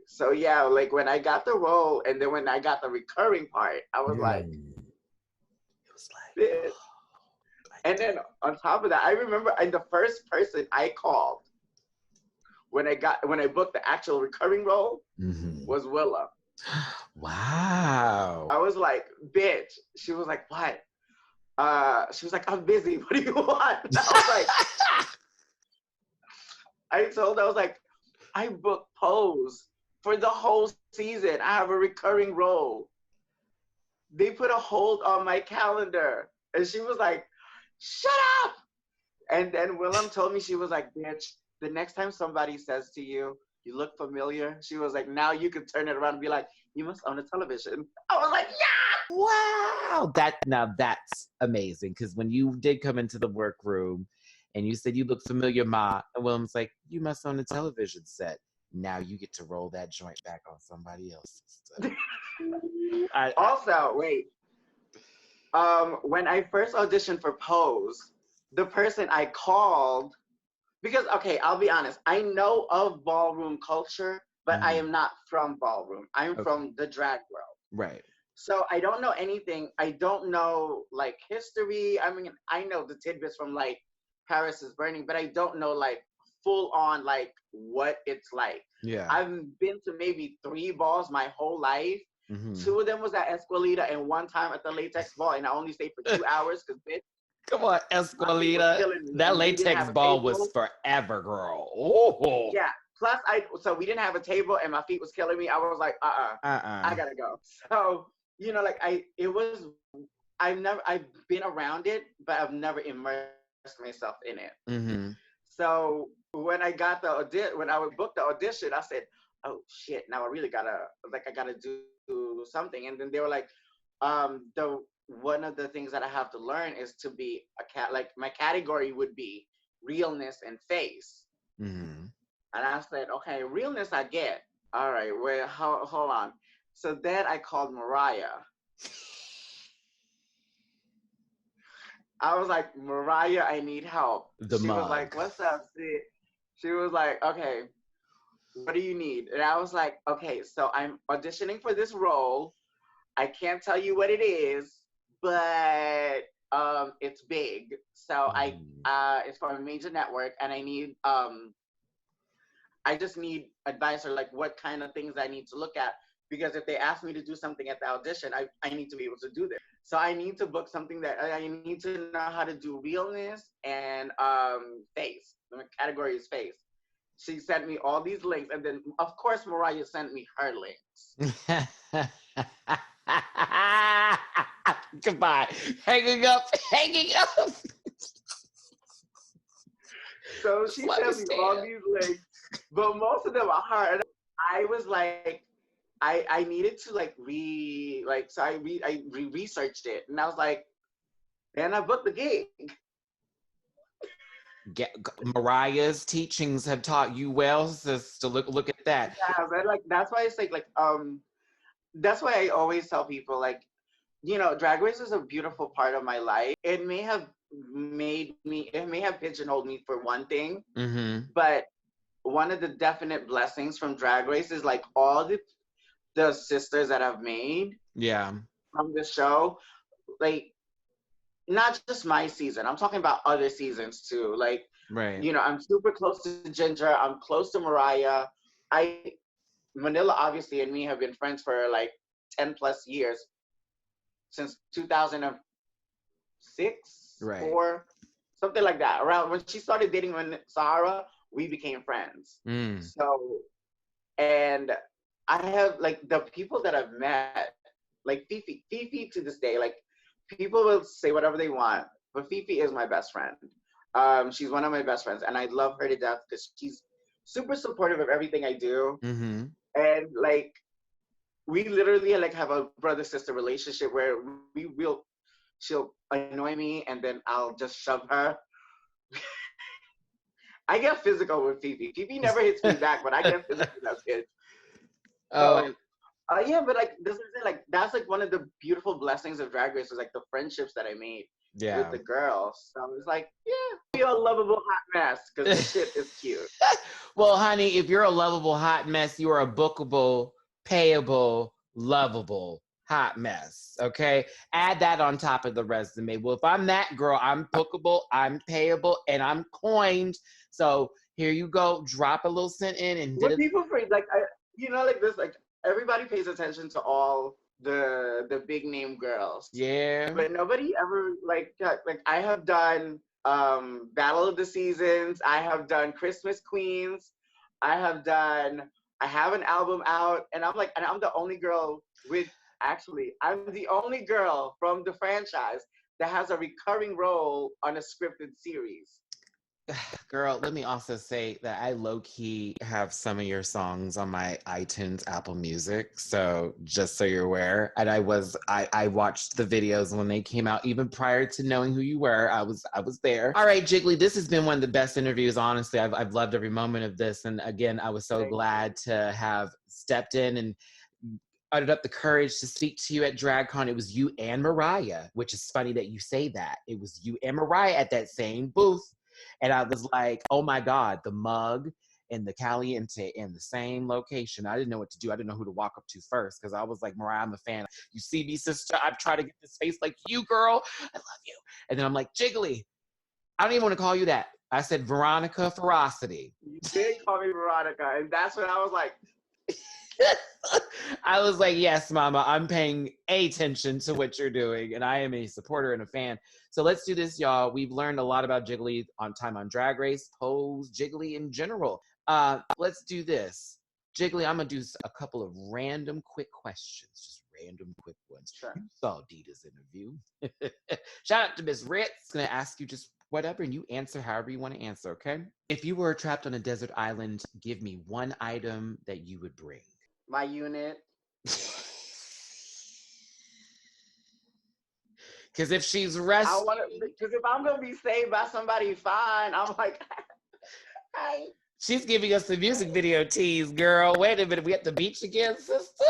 S2: So yeah, like when I got the role, and then when I got the recurring part, I was like, this. And then on top of that, I remember the first person I called when I booked the actual recurring role was Willa.
S1: Wow.
S2: I was like, bitch. She was like, what? She was like, I'm busy. What do you want? And I was like, I told her, I was like, I booked Pose for the whole season. I have a recurring role. They put a hold on my calendar. And she was like, shut up. And then Willem told me, she was like, bitch, the next time somebody says to you, you look familiar, she was like, now you can turn it around and be like, you must own a television. I was like, yeah.
S1: Wow. Now that's amazing. Because when you did come into the workroom and you said you look familiar, Ma. And William's like, you must own a television set. Now you get to roll that joint back on somebody else's.
S2: Also, wait. When I first auditioned for Pose, the person I called, because okay, I'll be honest, I know of ballroom culture, but I am not from ballroom. I'm from the drag world.
S1: Right.
S2: So I don't know anything. I don't know like history. I mean, I know the tidbits from like Paris is Burning, but I don't know like full on like what it's like.
S1: Yeah.
S2: I've been to maybe 3 balls my whole life. 2 of them was at Esqualita and 1 time at the Latex Ball, and I only stayed for 2 hours because bitch.
S1: Come on, Esqualita. That Latex Ball was forever, girl. Oh.
S2: Yeah. Plus, so we didn't have a table, and my feet was killing me. I was like, I gotta go. So you know, like I've been around it, but I've never immersed myself in it. So when I would book the audition, I said, oh shit, now I really gotta do something. And then they were like, one of the things that I have to learn is to be my category would be realness and face. And I said, okay, realness I get. All right, well, hold on. So then I called Mariah. I was like, Mariah, I need help. She was like, what's up, sis? She was like, okay, what do you need? And I was like, okay, so I'm auditioning for this role. I can't tell you what it is, but it's big. So it's for a major network, and I just need advice or like what kind of things I need to look at, because if they ask me to do something at the audition, I need to be able to do this. So I need to book something that I need to know how to do realness and face. The category is face. She sent me all these links, and then of course Mariah sent me her links.
S1: Goodbye. Hanging up.
S2: So she sent me all these links, but most of them are hard. And I was like, I needed to so I researched it, and I was like, and I booked the gig.
S1: Mariah's teachings have taught you well, sister. Look at that.
S2: Yeah, but that's why it's that's why I always tell people, like, you know, Drag Race is a beautiful part of my life. It may have pigeonholed me for one thing, but one of the definite blessings from Drag Race is like all the sisters that I've made from the show, like not just my season, I'm talking about other seasons too. Like, you know, I'm super close to Ginger, I'm close to Mariah. Manila obviously and me have been friends for like 10 plus years, since 2006, 4, something like that. Around when she started dating Sahara, we became friends. So, and I have like the people that I've met, like Fifi to this day, like people will say whatever they want, but Fifi is my best friend. She's one of my best friends, and I love her to death because she's super supportive of everything I do. And like, we literally like have a brother-sister relationship where she'll annoy me and then I'll just shove her. I get physical with Fifi. Fifi never hits me back, but I get physical with kids. So, yeah, but like this is it. Like that's like one of the beautiful blessings of Drag Race, is like the friendships that I made with the girls. So it's like, yeah, be a lovable hot mess because the shit is cute.
S1: Well, honey, if you're a lovable hot mess, you are a bookable, payable, lovable hot mess. Okay, add that on top of the resume. Well, if I'm that girl, I'm bookable, I'm payable, and I'm coined. So here you go. Drop a little cent in and
S2: what people think, like you know, like this, like everybody pays attention to all the big name girls.
S1: Yeah.
S2: But nobody ever like I have done Battle of the Seasons, I have done Christmas Queens, I have an album out, and I'm the only girl I'm the only girl from the franchise that has a recurring role on a scripted series.
S1: Girl, let me also say that I low-key have some of your songs on my iTunes Apple Music. So just so you're aware. And I watched the videos when they came out, even prior to knowing who you were. I was there. All right, Jiggly, this has been one of the best interviews, honestly. I've loved every moment of this. And again, I was so glad to have stepped in and uttered up the courage to speak to you at DragCon. It was you and Mariah, which is funny that you say that. It was you and Mariah at that same booth. And I was like, oh my God, the mug and the Caliente in the same location. I didn't know what to do. I didn't know who to walk up to first because I was like, Mariah, I'm a fan. You see me, sister? I've tried to get this face like you, girl. I love you. And then I'm like, Jiggly, I don't even want to call you that. I said Veronica Ferocity.
S2: You did call me Veronica, and that's when I was like,
S1: I was like, yes, mama, I'm paying attention to what you're doing, and I am a supporter and a fan. So let's do this, y'all. We've learned a lot about Jiggly on Time on Drag Race, Pose, Jiggly in general. Let's do this. Jiggly, I'm going to do a couple of random quick questions, just random quick ones.
S2: Sure.
S1: You saw Dida's interview. Shout out to Miss Ritz. I'm going to ask you just whatever, and you answer however you want to answer, okay? If you were trapped on a desert island, give me one item that you would bring.
S2: My unit.
S1: Because if she's resting,
S2: because if I'm gonna be saved by somebody fine, I'm like, hi.
S1: She's giving us the music video tease, girl. Wait a minute, we at the beach again, sister?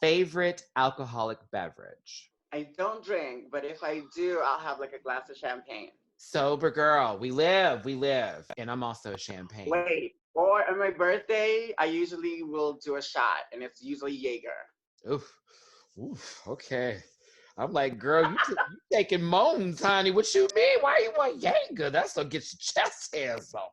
S1: Favorite alcoholic beverage?
S2: I don't drink, but if I do, I'll have like a glass of champagne.
S1: Sober girl, we live. And I'm also a champagne.
S2: Wait, or on my birthday, I usually will do a shot, and it's usually Jaeger.
S1: Oof, okay. I'm like, girl, you taking moans, honey. What you mean? Why you want Jaeger? That's to get your chest hairs off.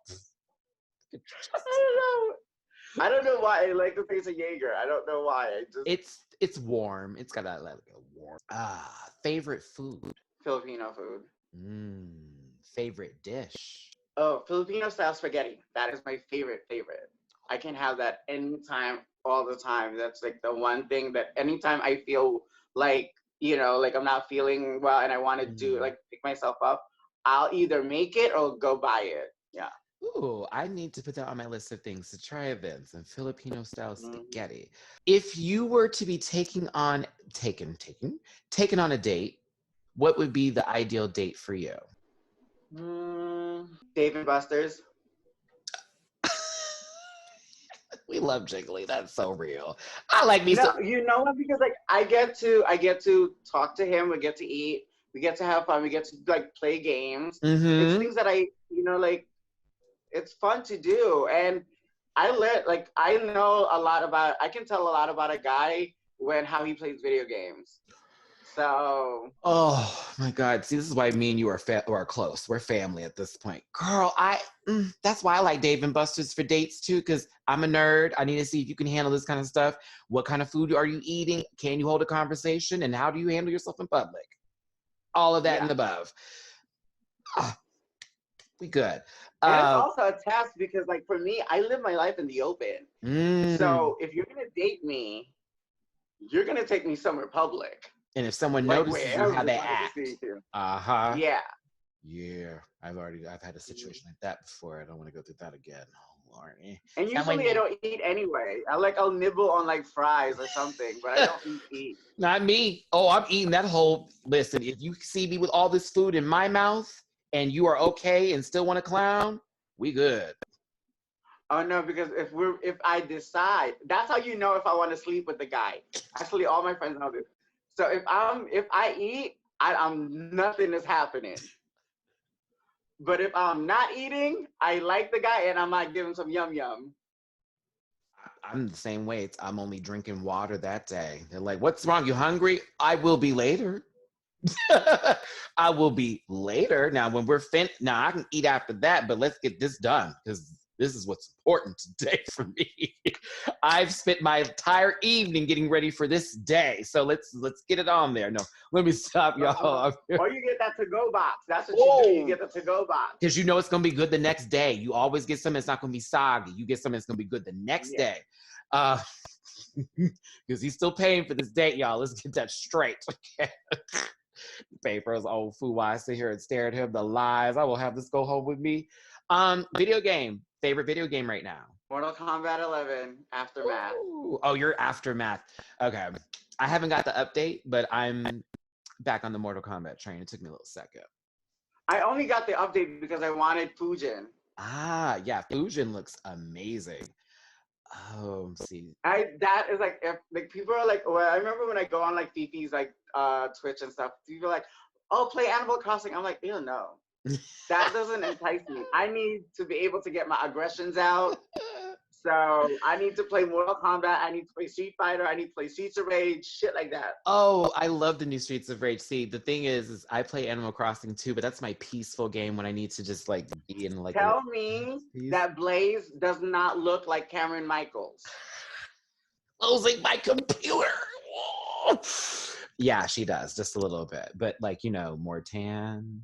S2: I don't know why I like the taste of Jaeger. I don't know why.
S1: It's warm. It's got a warm. Favorite food?
S2: Filipino food.
S1: Favorite dish?
S2: Oh, Filipino style spaghetti. That is my favorite. I can have that anytime, all the time. That's like the one thing that anytime I feel like, like I'm not feeling well and I want to do, like, pick myself up, I'll either make it or go buy it. Yeah.
S1: Ooh, I need to put that on my list of things to try events and Filipino style spaghetti. If you were to be taken on a date, what would be the ideal date for you?
S2: Dave & Buster's.
S1: We love Jiggly. That's so real. I like me.
S2: You know what? Because like I get to talk to him. We get to eat. We get to have fun. We get to like play games. It's things that I like. It's fun to do, and I can tell a lot about a guy how he plays video games. So.
S1: Oh my God! See, this is why me and you are close. We're family at this point, girl. That's why I like Dave & Buster's for dates too, because I'm a nerd. I need to see if you can handle this kind of stuff. What kind of food are you eating? Can you hold a conversation? And how do you handle yourself in public? All of that and above. We good.
S2: And it's also a test because, like, for me, I live my life in the open. So if you're gonna date me, you're gonna take me somewhere public.
S1: And if someone notices you, how they act.
S2: Yeah.
S1: Yeah. I've had a situation like that before. I don't want to go through that again. Oh, Lordy.
S2: And usually I don't eat anyway. I'll nibble on like fries or something, but I don't eat.
S1: Not me. Oh, I'm eating that whole, listen, if you see me with all this food in my mouth and you are okay and still want to clown, we good.
S2: Oh no, because if I decide, that's how you know if I want to sleep with the guy. Actually, all my friends know this. So if I eat, I'm nothing is happening. But if I'm not eating, I like the guy and I might give him some yum yum.
S1: I'm the same way. I'm only drinking water that day. They're like, "What's wrong? You hungry?" I will be later. I will be later. Now, when we're now I can eat after that, but let's get this done because this is what's important today for me. I've spent my entire evening getting ready for this day. So let's get it on there. No, let me stop, y'all.
S2: Or you get that to-go box. That's what you do. You get the to-go box.
S1: Because you know it's going to be good the next day. You always get something that's not going to be soggy. You get something that's going to be good the next day. Because he's still paying for this date, y'all. Let's get that straight. Okay. Papers, old fool. While I sit here and stare at him, the lies. I will have this go home with me. Video game. Favorite video game right now?
S2: Mortal Kombat 11 Aftermath.
S1: Ooh. Oh, you're Aftermath. Okay. I haven't got the update, but I'm back on the Mortal Kombat train. It took me a little second.
S2: I only got the update because I wanted Fujin.
S1: Ah, yeah. Fusion looks amazing. Oh, let's see.
S2: That is like, if like people are like, well, I remember when I go on like Fifi's like Twitch and stuff, people are like, oh, play Animal Crossing. I'm like, ew, no. That doesn't entice me. I need to be able to get my aggressions out. So I need to play Mortal Kombat. I need to play Street Fighter. I need to play Streets of Rage, shit like that.
S1: Oh, I love the new Streets of Rage. See, the thing is I play Animal Crossing too, but that's my peaceful game when I need to just like be in like.
S2: Tell me that Blaze does not look like Cameron Michaels.
S1: Closing my computer. Yeah, she does just a little bit, but like more tan.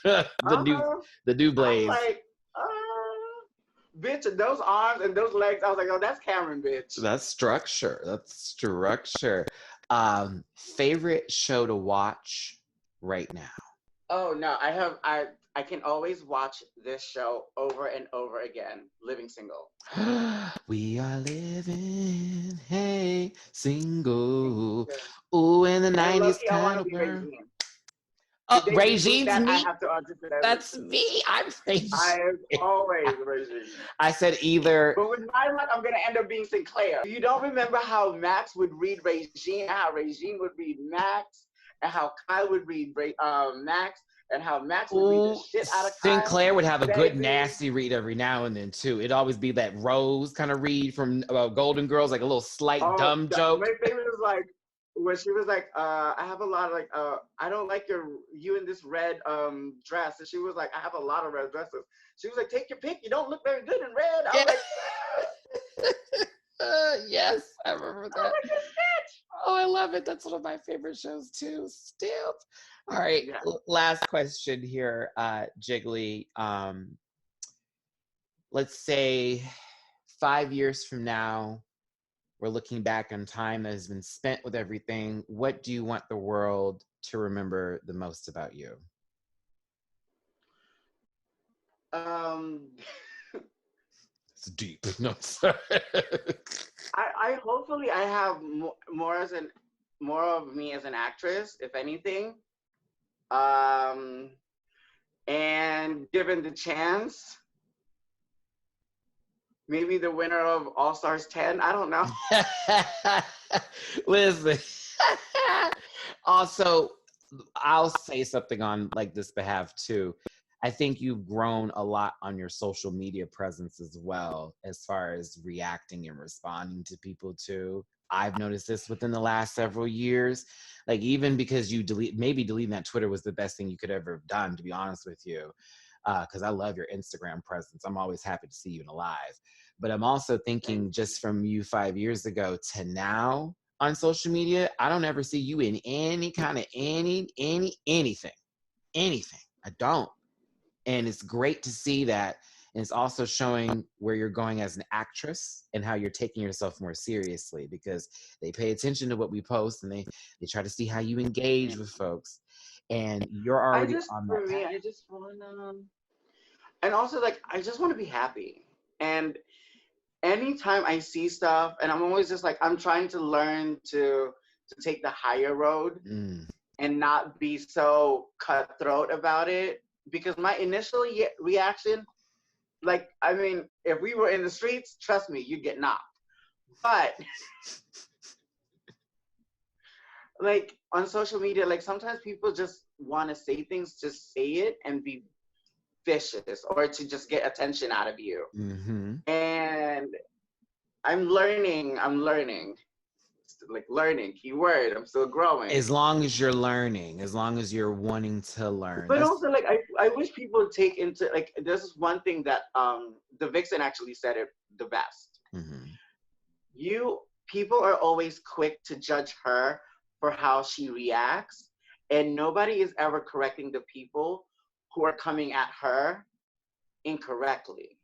S1: the new Blaze.
S2: Like, bitch, those arms and those legs. I was like, oh, that's Cameron, bitch.
S1: That's structure. Favorite show to watch right now?
S2: Oh no, I can always watch this show over and over again. Living Single.
S1: We are living, hey, single. Ooh, in the 90s kind of world. Oh, Regine's me?
S2: I have to audition.
S1: That's me. I'm Regine.
S2: I am always Regine.
S1: I said either.
S2: But with my luck, I'm going to end up being Sinclair. You don't remember how Max would read Regine, how Regine would read Max, and how Kyle would read Max, and how Max would read the shit out of Kyle.
S1: Sinclair would have a good nasty read every now and then, too. It'd always be that Rose kind of read from Golden Girls, like a little slight dumb joke.
S2: My favorite was like, when she was like, I have a lot of like, I don't like you in this red dress. And she was like, I have a lot of red dresses. She was like, take your pick. You don't look very good in red. I was like,
S1: yes, I remember that. Oh, I love it. That's one of my favorite shows too. Still. All right, yeah. Last question here, Jiggly. Let's say 5 years from now, we're looking back on time that has been spent with everything. What do you want the world to remember the most about you? It's deep. No, sorry.
S2: I hopefully I have more of me as an actress, if anything. And given the chance, maybe the winner of All Stars 10. I don't know.
S1: Listen. Also, I'll say something on like this behalf too. I think you've grown a lot on your social media presence as well, as far as reacting and responding to people too. I've noticed this within the last several years. Like even because you deleting that Twitter was the best thing you could ever have done, to be honest with you. Because I love your Instagram presence. I'm always happy to see you alive. But I'm also thinking just from you 5 years ago to now on social media, I don't ever see you in any kind of anything. I don't. And it's great to see that. And it's also showing where you're going as an actress and how you're taking yourself more seriously, because they pay attention to what we post and they try to see how you engage with folks. And you're already on that path.
S2: I just want to... And also, like, I just want to be happy. And anytime I see stuff, and I'm always just like, I'm trying to learn to take the higher road and not be so cutthroat about it. Because my initial reaction, like, I mean, if we were in the streets, trust me, you'd get knocked. But, like, on social media, like, sometimes people just want to say things, just say it and be vicious or to just get attention out of you.
S1: Mm-hmm.
S2: And I'm learning, like learning, keyword, I'm still growing.
S1: As long as you're learning, as long as you're wanting to learn.
S2: But also, like, I wish people would take into, like, this is one thing that the Vixen actually said it the best.
S1: Mm-hmm.
S2: People are always quick to judge her for how she reacts, and nobody is ever correcting the people who are coming at her incorrectly.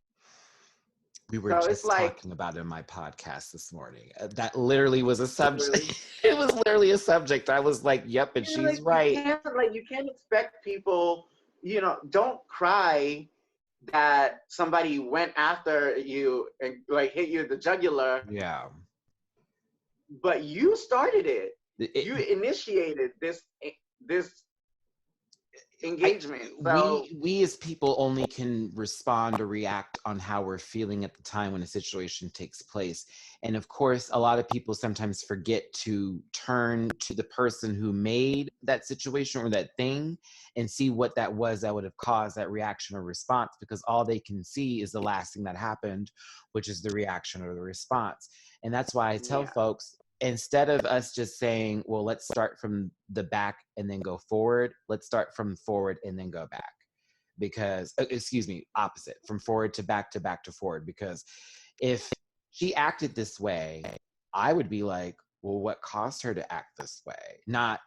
S1: We were
S2: So it's
S1: just
S2: like,
S1: talking about it in my podcast this morning. That literally was a subject.
S2: really,
S1: It was literally a subject. I was like, yep, and she's
S2: like
S1: right.
S2: you can't expect people, don't cry that somebody went after you and like hit you at the jugular,
S1: Yeah.
S2: but you started it. You
S1: It,
S2: initiated this
S1: I,
S2: engagement. So
S1: we as people only can respond or react on how we're feeling at the time when a situation takes place. And of course, a lot of people sometimes forget to turn to the person who made that situation or that thing and see what that was that would have caused that reaction or response, because all they can see is the last thing that happened, which is the reaction or the response. And that's why I tell
S2: yeah,
S1: folks, instead of us just saying, well, let's start from the back and then go forward, let's start from forward and then go back. Because, excuse me, opposite, from forward to back to forward. Because if she acted this way, I would be like, well, what caused her to act this way? Not,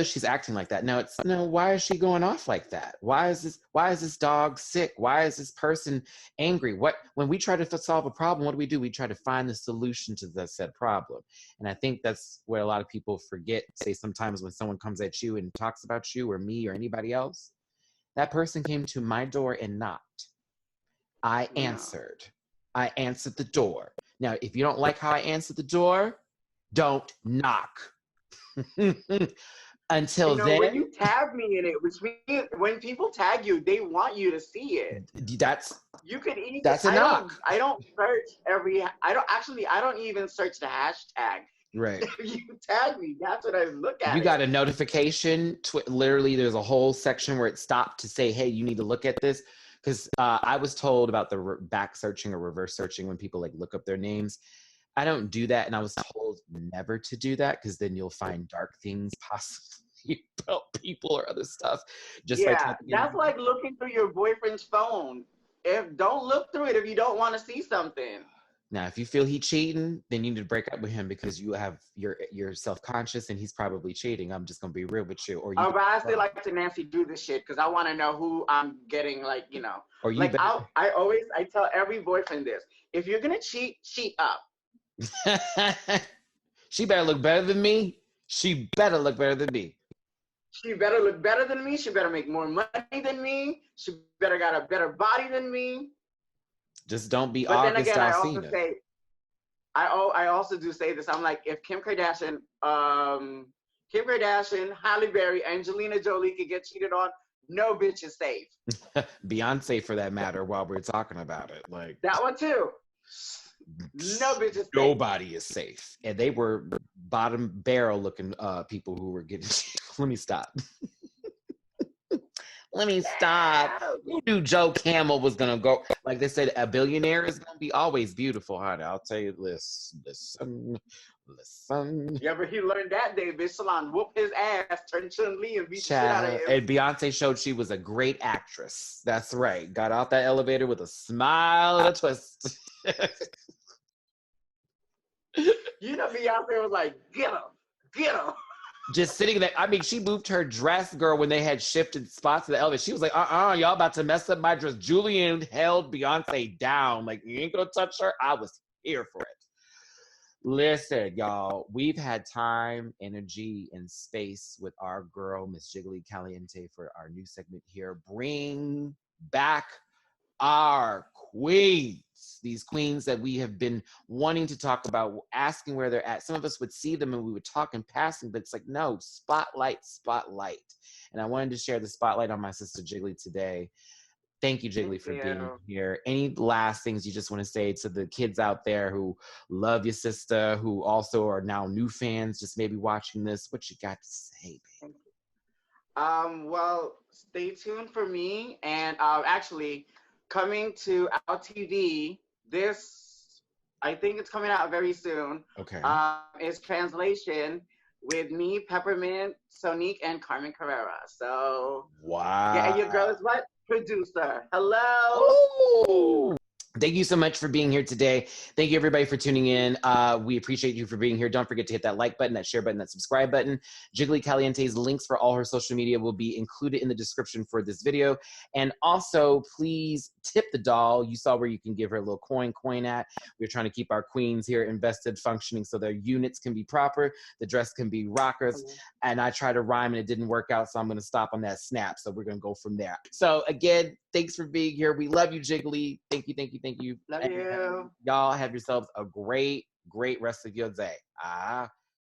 S1: she's acting like that. No, it's no, why is she going off like that? Why is this dog sick? Why is this person angry? When we try to solve a problem, what do? We try to find the solution to the said problem. And I think that's where a lot of people forget. Say sometimes when someone comes at you and talks about you or me or anybody else, that person came to my door and knocked. I
S2: yeah.
S1: answered. I answered the door. Now, if you don't like how I answered the door, don't knock. Until
S2: When
S1: then,
S2: you tag me in it, which means when people tag you, they want you to see it.
S1: that's
S2: You could even,
S1: that's a knock.
S2: I don't search I don't even search the hashtag.
S1: Right.
S2: If you tag me, that's what I look
S1: You
S2: at
S1: got
S2: it.
S1: a notification. Literally, there's a whole section where it stopped to say, hey, you need to look at this. Because I was told about the back searching or reverse searching when people like look up their names. I don't do that. And I was told never to do that because then you'll find dark things possibly about people or other stuff just by
S2: Yeah,
S1: typing in.
S2: that's like looking through your boyfriend's phone. If don't look through it if you don't want to see something.
S1: Now, if you feel he cheating, then you need to break up with him because you're self-conscious and he's probably cheating. I'm just gonna be real with you. Or you
S2: But I still like to Nancy do this shit because I want to know who I'm getting.
S1: or you
S2: Like
S1: better
S2: I tell every boyfriend this: if you're gonna cheat, cheat up.
S1: she better look better than me. She better look better than me.
S2: She better look better than me. She better make more money than me. She better got a better body than me.
S1: Just don't be
S2: But then
S1: August
S2: again, I also
S1: Alsina.
S2: say, I also do say this. I'm like, if Kim Kardashian, Halle Berry, Angelina Jolie could get cheated on, no bitch is safe.
S1: Beyonce, for that matter, while we're talking about it. Like,
S2: That one too. No bitch is safe.
S1: nobody is safe. And they were bottom barrel looking people who were getting. Let me stop. Let me stop. Who knew Joe Camel was gonna go? Like they said, a billionaire is gonna be always beautiful, honey. I'll tell you this. Listen.
S2: Yeah, but he learned that day, bitch. Salon whoop his ass, turn Chun-Li and beat the shit out of him.
S1: And Beyonce showed she was a great actress. That's right. Got out that elevator with a smile and a twist.
S2: Beyonce was like, get him.
S1: Just sitting there. I mean, she moved her dress, girl, when they had shifted spots of the elevator. She was like, y'all about to mess up my dress. Julian held Beyonce down. Like, you ain't gonna touch her. I was here for it. Listen, y'all, we've had time, energy, and space with our girl, Miss Jiggly Caliente, for our new segment here. Bring back our queens. These queens that we have been wanting to talk about, asking where they're at. Some of us would see them and we would talk in passing, but it's like, no, spotlight. And I wanted to share the spotlight on my sister Jiggly today. Thank you, Jiggly, for being here. Any last things you just want to say to the kids out there who love your sister, who also are now new fans, just maybe watching this? What you got to say, babe?
S2: Well, stay tuned for me. And actually, coming to our TV, I think it's coming out very soon.
S1: Okay.
S2: Is Translation with me, Peppermint, Sonique, and Carmen Carrera. So,
S1: wow.
S2: yeah, and your girl is what? Producer. Hello.
S1: Ooh. Thank you so much for being here today. Thank you, everybody, for tuning in. We appreciate you for being here. Don't forget to hit that like button, that share button, that subscribe button. Jiggly Caliente's links for all her social media will be included in the description for this video. And also, please tip the doll. You saw where you can give her a little coin at. We're trying to keep our queens here invested, functioning, so their units can be proper, the dress can be rockers. And I tried to rhyme and it didn't work out, so I'm going to stop on that snap. So we're going to go from there. So again, thanks for being here. We love you, Jiggly. Thank you, thank you, thank you.
S2: Love you.
S1: Y'all have yourselves a great rest of your day.